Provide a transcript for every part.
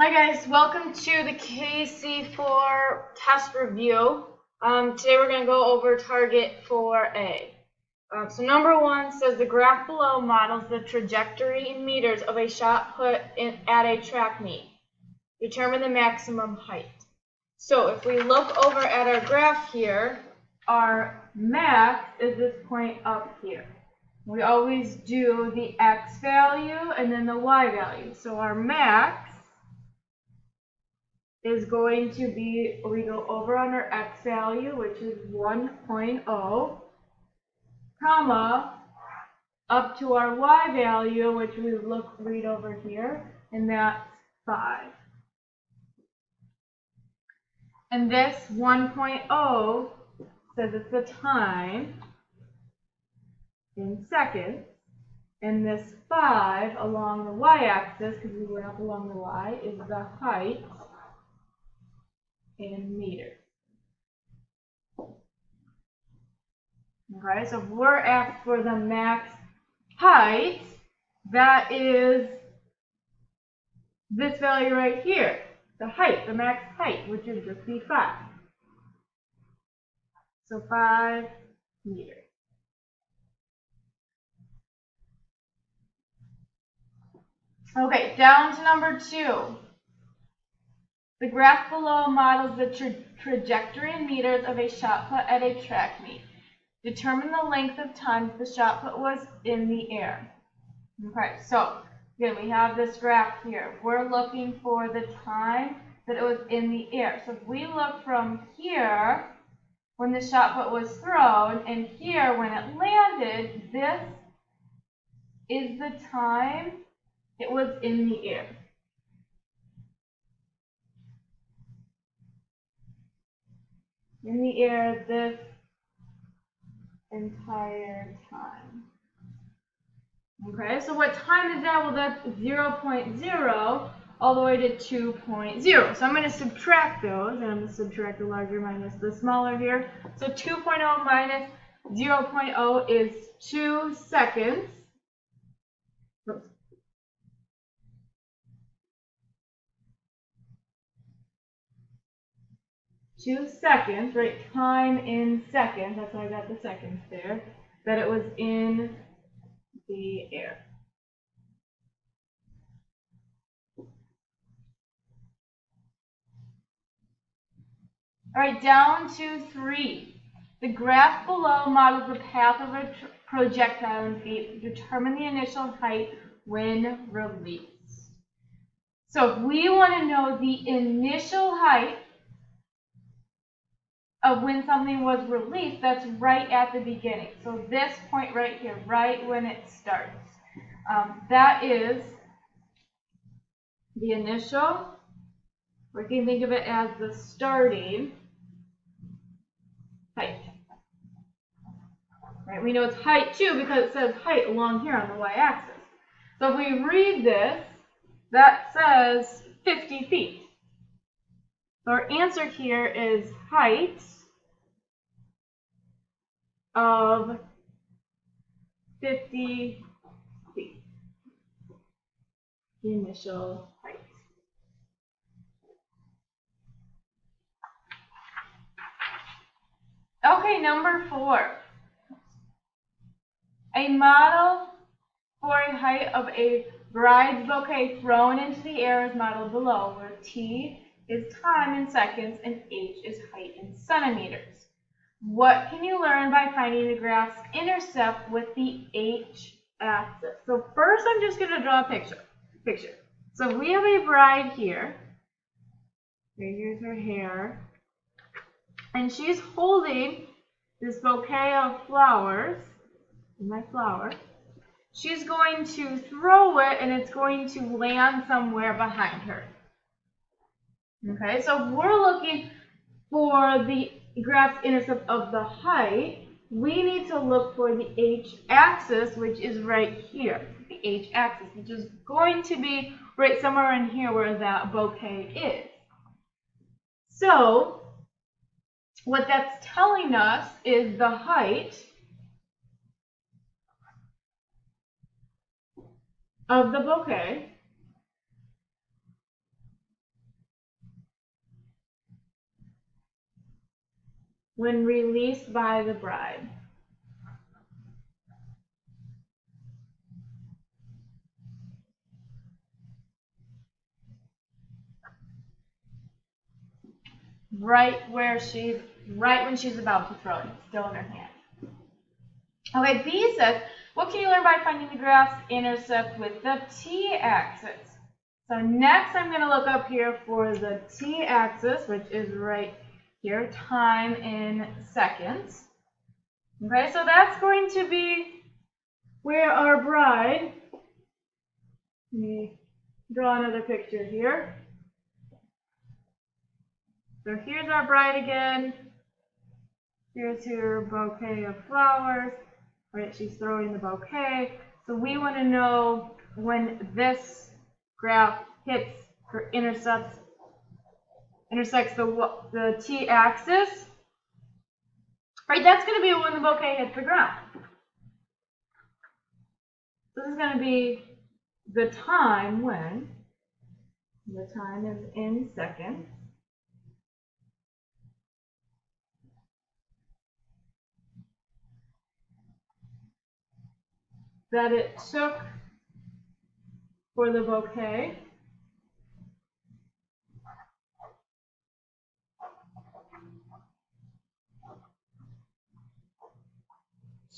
Hi guys, welcome to the KC4 test review. Today we're going to go over target 4A. So number one says the graph below models the trajectory in meters of a shot put at a track meet. Determine the maximum height. So if we look over at our graph here, our max is this point up here. We always do the x value and then the y value. So our max is going to be, we go over on our x value, which is 1.0, comma, up to our y value, which we read over here, and that's 5. And this 1.0 says it's the time in seconds, and this 5 along the y-axis, because we went up along the y, is the height in meters. Okay, so if we're asked for the max height, that is this value right here, the height, the max height, which is just be 5. So 5 meters. Okay, down to number 2. The graph below models the trajectory in meters of a shot put at a track meet. Determine the length of time the shot put was in the air. Okay, so again, we have this graph here. We're looking for the time that it was in the air. So if we look from here, when the shot put was thrown, and here when it landed, this is the time it was in the air. In the air this entire time. Okay, so what time is that? Well, that's 0.0 all the way to 2.0. So I'm going to subtract those, and I'm going to subtract the larger minus the smaller here. So 2.0 minus 0.0 is 2 seconds. Oops. 2 seconds, right? Time in seconds, that's why I got the seconds there, that it was in the air. All right, down to 3. The graph below models the path of a projectile in feet. Determine the initial height when released. So if we want to know the initial height of when something was released, that's right at the beginning. So this point right here, right when it starts. That is the initial. We can think of it as the starting height. Right? We know it's height too because it says height along here on the y-axis. So if we read this, that says 50 feet. So our answer here is height of 50 feet. The initial height. Okay, number 4. A model for a height of a bride's bouquet thrown into the air is modeled below, where T is time in seconds and H is height in centimeters. What can you learn by finding the graph's intercept with the H axis? So first I'm just going to draw a picture. So we have a bride here. Here's her hair. And she's holding this bouquet of flowers. My flower. She's going to throw it and it's going to land somewhere behind her. Okay, so we're looking for the graph's intercept of the height. We need to look for the h-axis, which is right here. The h-axis, which is going to be right somewhere in here where that bouquet is. So what that's telling us is the height of the bouquet when released by the bride. Right when she's about to throw it, still in her hand. Okay, B says, what can you learn by finding the graph's intercept with the t-axis? So next I'm going to look up here for the t-axis, which is right here, time in seconds. Okay, so that's going to be where our bride, let me draw another picture here. So here's our bride again. Here's her bouquet of flowers. Right, she's throwing the bouquet. So we want to know when this graph hits or intersects the t-axis. Right, that's going to be when the bouquet hits the ground. This is going to be the time when, the time is in seconds. That it took for the bouquet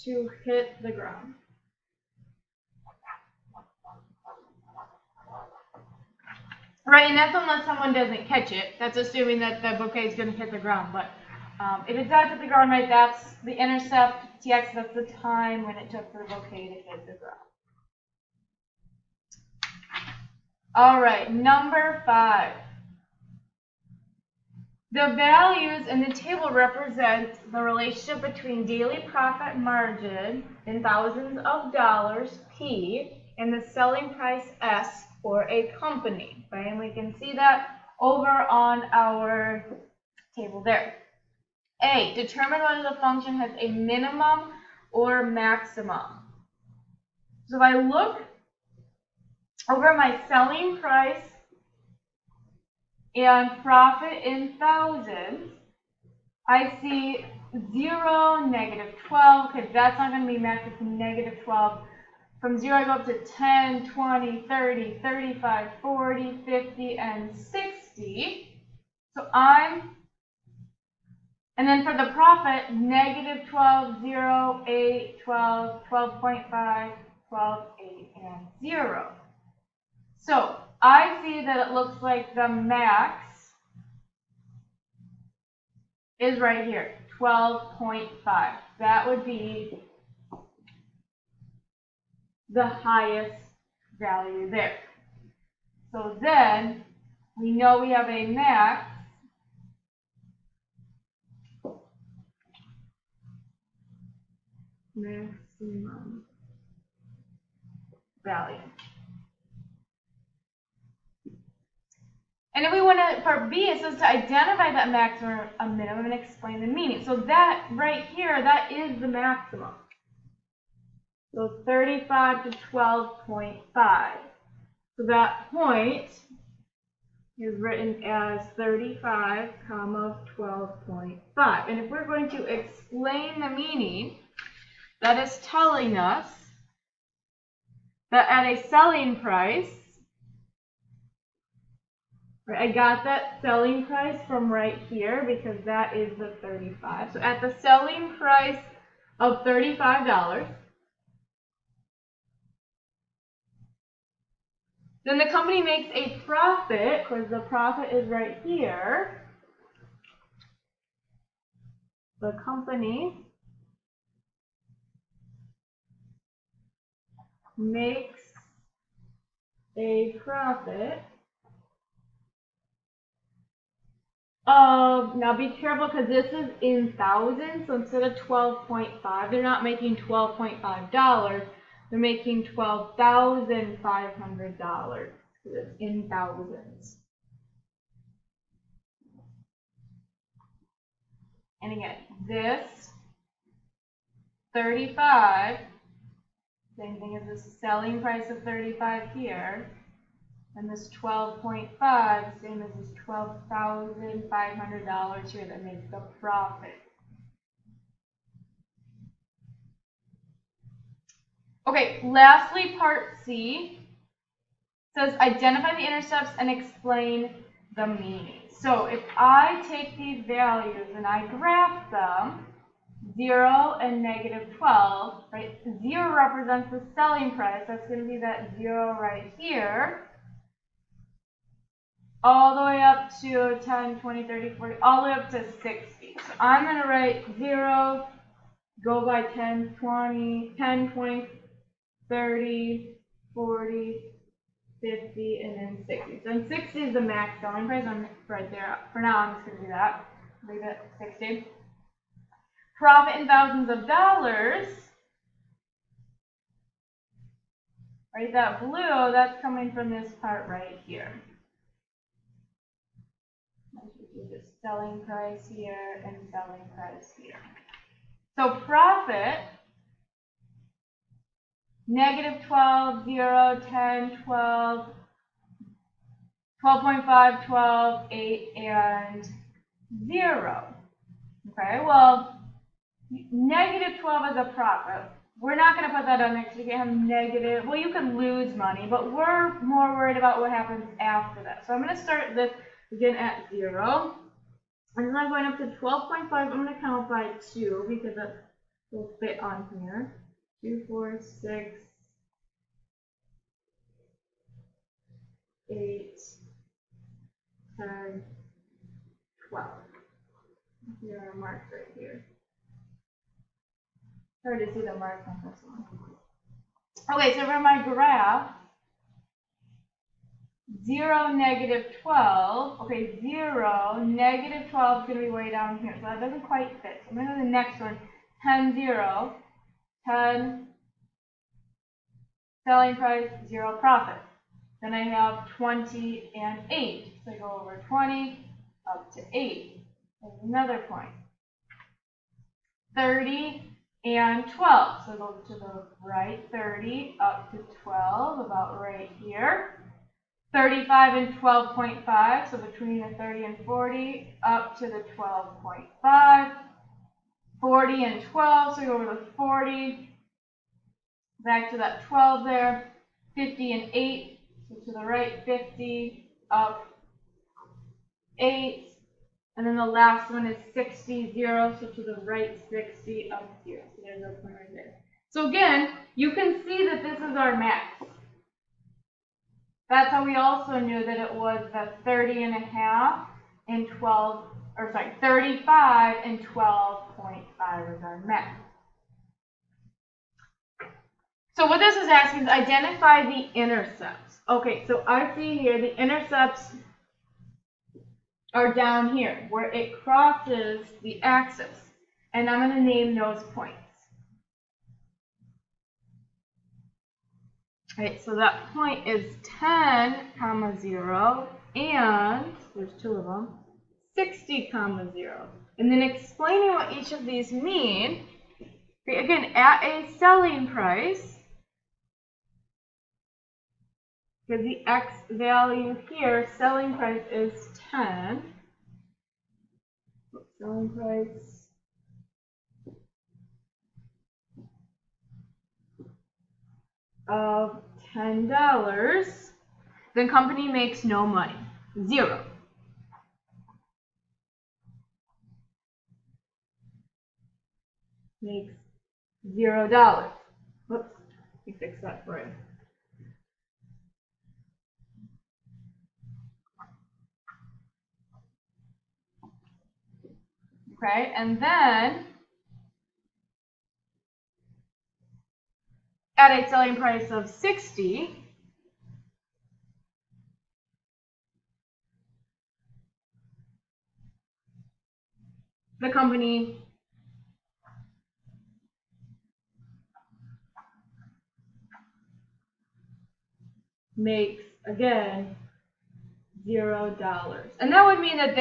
to hit the ground. Right, and that's unless someone doesn't catch it. That's assuming that the bouquet is going to hit the ground. But if it does hit the ground, right, that's the intercept, t-axis, that's the time when it took for the bouquet to hit the ground. All right, number 5. The values in the table represent the relationship between daily profit margin in thousands of dollars, P, and the selling price, S, for a company. Right? And we can see that over on our table there. A, determine whether the function has a minimum or maximum. So if I look over my selling price and profit in thousands, I see 0, -12, because that's not going to be max, it's -12. From 0, I go up to 10, 20, 30, 35, 40, 50, and 60. So and then for the profit, -12, 0, 8, 12, 12.5, 12, 8, and 0. So I see that it looks like the max is right here, 12.5. That would be the highest value there. So then we know we have a maximum value. And if we want to, part B, it says to identify that maximum or a minimum and explain the meaning. So that right here, that is the maximum. So 35 to 12.5. So that point is written as 35, 12.5. And if we're going to explain the meaning, that is telling us that at a selling price, right, I got that selling price from right here because that is the 35. So at the selling price of $35, then the company makes a profit, because the profit is right here. The company makes a profit of, now be careful because this is in thousands, so instead of 12.5, they're not making $12.5. They're making $12,500 because it's in thousands. And again, this 35, same thing as the selling price of 35 here, and this 12.5, same as this $12,500 here that makes the profit. Okay, lastly, part C says identify the intercepts and explain the meaning. So if I take these values and I graph them, 0 and negative 12, right? 0 represents the selling price. That's going to be that 0 right here. All the way up to 10, 20, 30, 40, all the way up to 60. So I'm going to write 0, go by 10, 20, 10, 20, 30, 40, 50, and then 60. So then 60 is the max selling price. I'm right there. For now, I'm just going to do that. Leave it at 60. Profit in thousands of dollars. Right, that blue, that's coming from this part right here. Just selling price here and selling price here. So profit, negative 12, 0, 10, 12, 12.5, 12, 8, and 0. Okay, well, negative 12 is a profit. We're not going to put that on next. You can have negative. Well, you can lose money, but we're more worried about what happens after that. So I'm going to start this again at 0. And then I'm going up to 12.5. I'm going to count by 2 because that will fit on here. 2, 4, 6, 8, 10, 12. Here are marks right here. Hard to see the marks on this one. Okay, so for my graph, 0, negative 12. Okay, 0, negative 12 is going to be way down here, so that doesn't quite fit. So I'm going to go to the next one, 10, 0, 10, selling price, 0 profit. Then I have 20 and 8. So I go over 20 up to 8. There's another point. 30 and 12. So I go to the right, 30 up to 12, about right here. 35 and 12.5, so between the 30 and 40, up to the 12.5. 40 and 12, so we go over the 40, back to that 12 there. 50 and 8, so to the right, 50, up 8. And then the last one is 60, 0, so to the right, 60, up 0. So there's our point right there. So again, you can see that this is our max. That's how we also knew that it was the 30 and a half and 12, or sorry, 35 and 12.5 is our max. So what this is asking is identify the intercepts. Okay, so I see here the intercepts are down here where it crosses the axis, and I'm going to name those points. Right, so that point is 10, 0, and there's 2 of them, 60, 0. And then explaining what each of these mean. Okay, again, at a selling price, because the X value here, selling price is 10. Selling price of $10, the company makes no money, 0. Makes $0. Whoops, let me fix that for you. Okay, and then at a selling price of 60, the company makes, again, $0. And that would mean that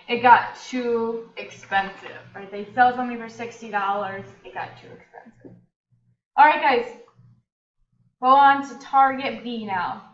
it got too expensive, right? They sell something for $60, it got too expensive. All right, guys, go on to target B now.